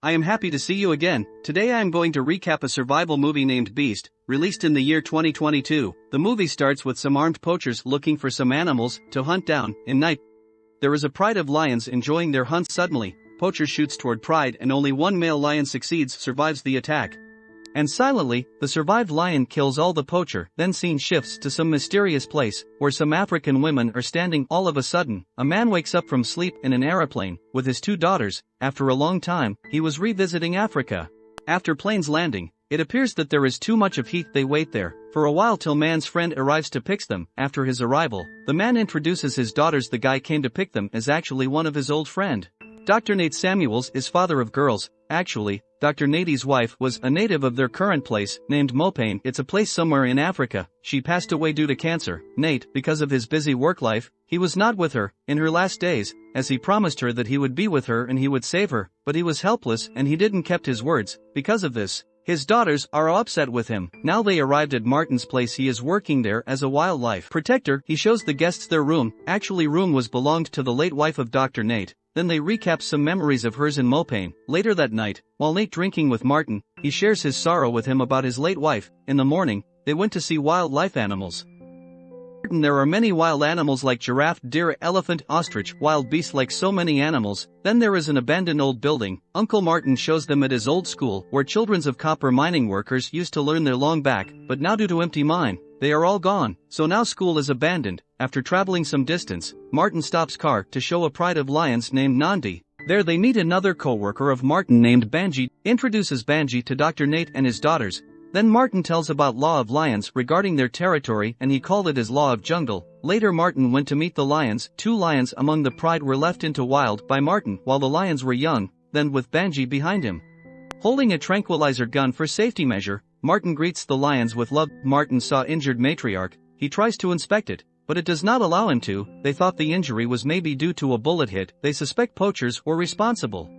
I am happy to see you again. Today I am going to recap a survival movie named Beast, released in the year 2022. The movie starts with some armed poachers looking for some animals to hunt down. In night, there is a pride of lions enjoying their hunt. Suddenly, poacher shoots toward pride and only one male lion survives the attack. And silently, the survived lion kills all the poacher. Then scene shifts to some mysterious place, where some African women are standing. All of a sudden, a man wakes up from sleep in an aeroplane, with his two daughters. After a long time, he was revisiting Africa. After plane's landing, it appears that there is too much of heat. They wait there, for a while till man's friend arrives to pick them. After his arrival, the man introduces his daughters. The guy came to pick them is actually one of his old friend. Dr. Nate Samuels is father of girls. Actually, Dr. Nate's wife was a native of their current place, named Mopane. It's a place somewhere in Africa. She passed away due to cancer. Nate, because of his busy work life, he was not with her in her last days, as he promised her that he would be with her and he would save her, but he was helpless and he didn't keep his words. Because of this, his daughters are upset with him. Now they arrived at Martin's place. He is working there as a wildlife protector. He shows the guests their room. Actually, room was belonged to the late wife of Dr. Nate. Then they recap some memories of hers and Mopane. Later that night, while Nate drinking with Martin, he shares his sorrow with him about his late wife. In the morning, they went to see wildlife animals. There are many wild animals like giraffe, deer, elephant, ostrich, wild beasts, like so many animals. Then there is an abandoned old building. Uncle Martin shows them at his old school, where children of copper mining workers used to learn their long back, but now due to empty mine, they are all gone. So now school is abandoned. After traveling some distance, Martin stops car to show a pride of lions named Nandi. There they meet another co-worker of Martin named Banji, introduces Banji to Dr. Nate and his daughters. Then Martin tells about law of lions regarding their territory and he called it as law of jungle. Later Martin went to meet the lions. 2 lions among the pride were left into wild by Martin while the lions were young, then with Banji behind him, holding a tranquilizer gun for safety measure, Martin greets the lions with love. Martin saw injured matriarch. He tries to inspect it, but it does not allow him to. They thought the injury was maybe due to a bullet hit. They suspect poachers were responsible.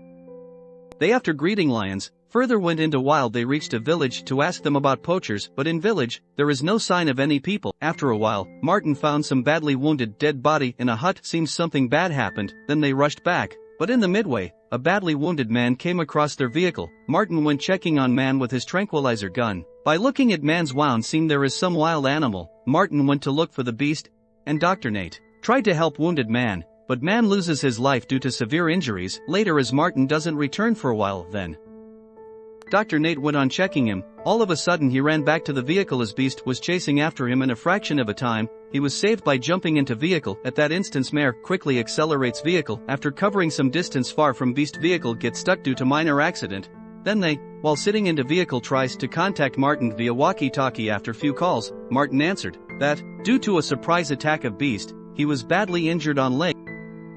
They, after greeting lions, further went into wild. They reached a village to ask them about poachers, but in village, there is no sign of any people. After a while, Martin found some badly wounded dead body in a hut. Seems something bad happened. Then they rushed back, but in the midway, a badly wounded man came across their vehicle. Martin went checking on man with his tranquilizer gun. By looking at man's wound, seemed there is some wild animal. Martin went to look for the beast, and Dr. Nate tried to help wounded man, but man loses his life due to severe injuries. Later, as Martin doesn't return for a while, then Dr. Nate went on checking him. All of a sudden he ran back to the vehicle as beast was chasing after him. In a fraction of a time, he was saved by jumping into vehicle. At that instance mare quickly accelerates vehicle. After covering some distance far from beast, vehicle gets stuck due to minor accident. Then they, while sitting into vehicle, tries to contact Martin via walkie-talkie. After few calls, Martin answered that, due to a surprise attack of beast, he was badly injured on leg.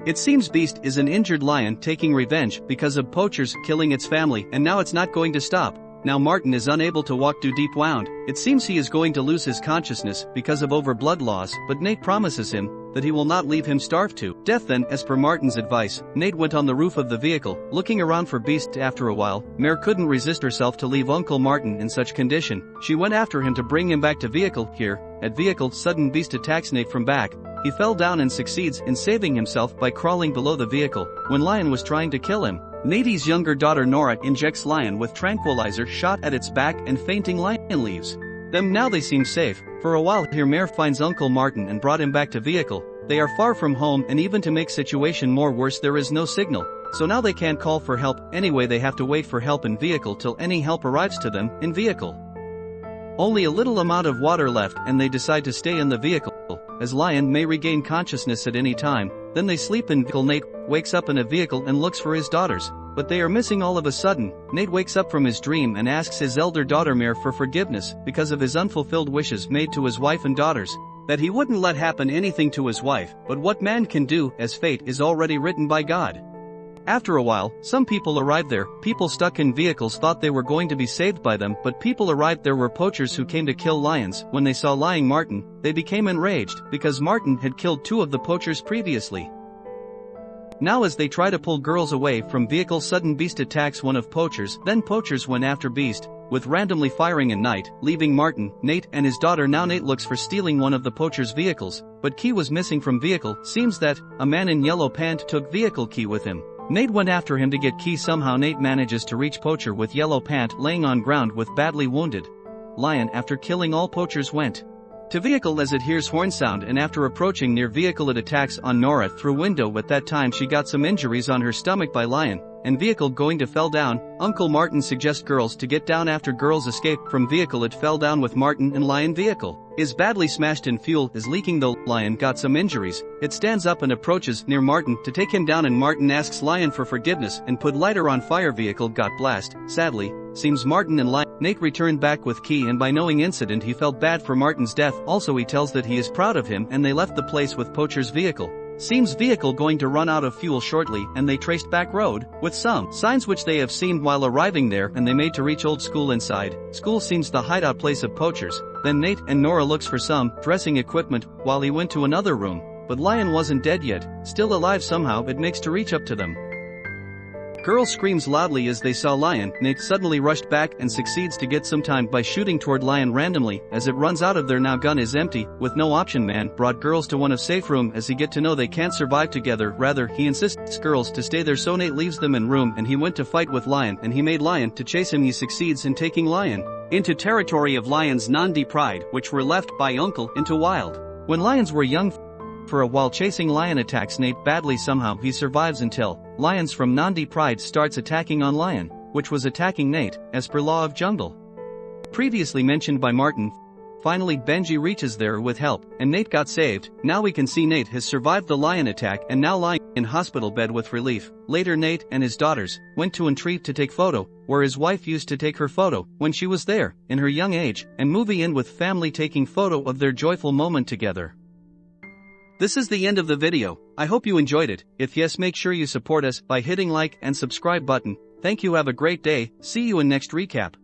It seems beast is an injured lion taking revenge because of poachers killing its family, and now it's not going to stop. Now Martin is unable to walk due deep wound. It seems he is going to lose his consciousness because of over blood loss, but Nate promises him that he will not leave him starve to death. Then, as per Martin's advice, Nate went on the roof of the vehicle, looking around for beast. After a while, Mare couldn't resist herself to leave Uncle Martin in such condition. She went after him to bring him back to vehicle. Here, at vehicle, sudden beast attacks Nate from back. He fell down and succeeds in saving himself by crawling below the vehicle. When lion was trying to kill him, Nate's younger daughter Nora injects lion with tranquilizer shot at its back and fainting lion leaves them. Now they seem safe. For a while here Mare finds Uncle Martin and brought him back to vehicle. They are far from home, and even to make situation more worse, there is no signal. So now they can't call for help. Anyway, they have to wait for help in vehicle till any help arrives to them. In vehicle, only a little amount of water left, and they decide to stay in the vehicle, as lion may regain consciousness at any time. Then they sleep in vehicle. Nate wakes up in a vehicle and looks for his daughters, but they are missing. All of a sudden, Nate wakes up from his dream and asks his elder daughter Mare for forgiveness because of his unfulfilled wishes made to his wife and daughters, that he wouldn't let happen anything to his wife, but what man can do, as fate is already written by God. After a while, some people arrived there. People stuck in vehicles thought they were going to be saved by them, but people arrived there were poachers who came to kill lions. When they saw lying Martin, they became enraged because Martin had killed 2 of the poachers previously. Now as they try to pull girls away from vehicle, sudden beast attacks one of poachers. Then poachers went after beast, with randomly firing in night, leaving Martin, Nate and his daughter. Now Nate looks for stealing one of the poachers' vehicles, but key was missing from vehicle. Seems that a man in yellow pant took vehicle key with him. Nate went after him to get key. Somehow Nate manages to reach Poacher with yellow pant laying on ground with badly wounded. Lion, after killing all poachers, went to vehicle as it hears horn sound, and after approaching near vehicle it attacks on Nora through window. At that time she got some injuries on her stomach by Lion, and vehicle going to fell down. Uncle Martin suggests girls to get down. After girls escape from vehicle it fell down with Martin, and Lion vehicle is badly smashed and fuel is leaking though Lion got some injuries. It stands up and approaches near Martin to take him down, and Martin asks Lion for forgiveness and put lighter on fire. Vehicle got blast. Sadly, seems Martin and Nate returned back with key, and by knowing incident he felt bad for Martin's death. Also he tells that he is proud of him, and they left the place with Poacher's vehicle. Seems vehicle going to run out of fuel shortly, and they traced back road with some signs which they have seen while arriving there, and they made to reach old school. Inside school seems the hideout place of poachers. Then Nate and Nora looks for some dressing equipment while he went to another room, but Lion wasn't dead yet, still alive somehow. It makes to reach up to them. Girl screams loudly as they saw Lion. Nate suddenly rushed back and succeeds to get some time by shooting toward Lion randomly as it runs out of there. Now gun is empty, with no option. Man brought girls to one of safe room as he get to know they can't survive together. Rather, he insists girls to stay there, so Nate leaves them in room and he went to fight with Lion, and he made Lion to chase him. He succeeds in taking Lion into territory of Lion's Nandi pride, which were left by Uncle into wild. When lions were young, for a while chasing Lion attacks Nate badly. Somehow he survives until lions from Nandi pride starts attacking on Lion, which was attacking Nate, as per law of jungle previously mentioned by Martin. Finally Benji reaches there with help, and Nate got saved. Now we can see Nate has survived the lion attack and now lying in hospital bed with relief. Later Nate and his daughters went to a tree to take photo, where his wife used to take her photo when she was there, in her young age, and movie in with family taking photo of their joyful moment together. This is the end of the video. I hope you enjoyed it. If yes, make sure you support us by hitting like and subscribe button. Thank you. Have a great day. See you in next recap.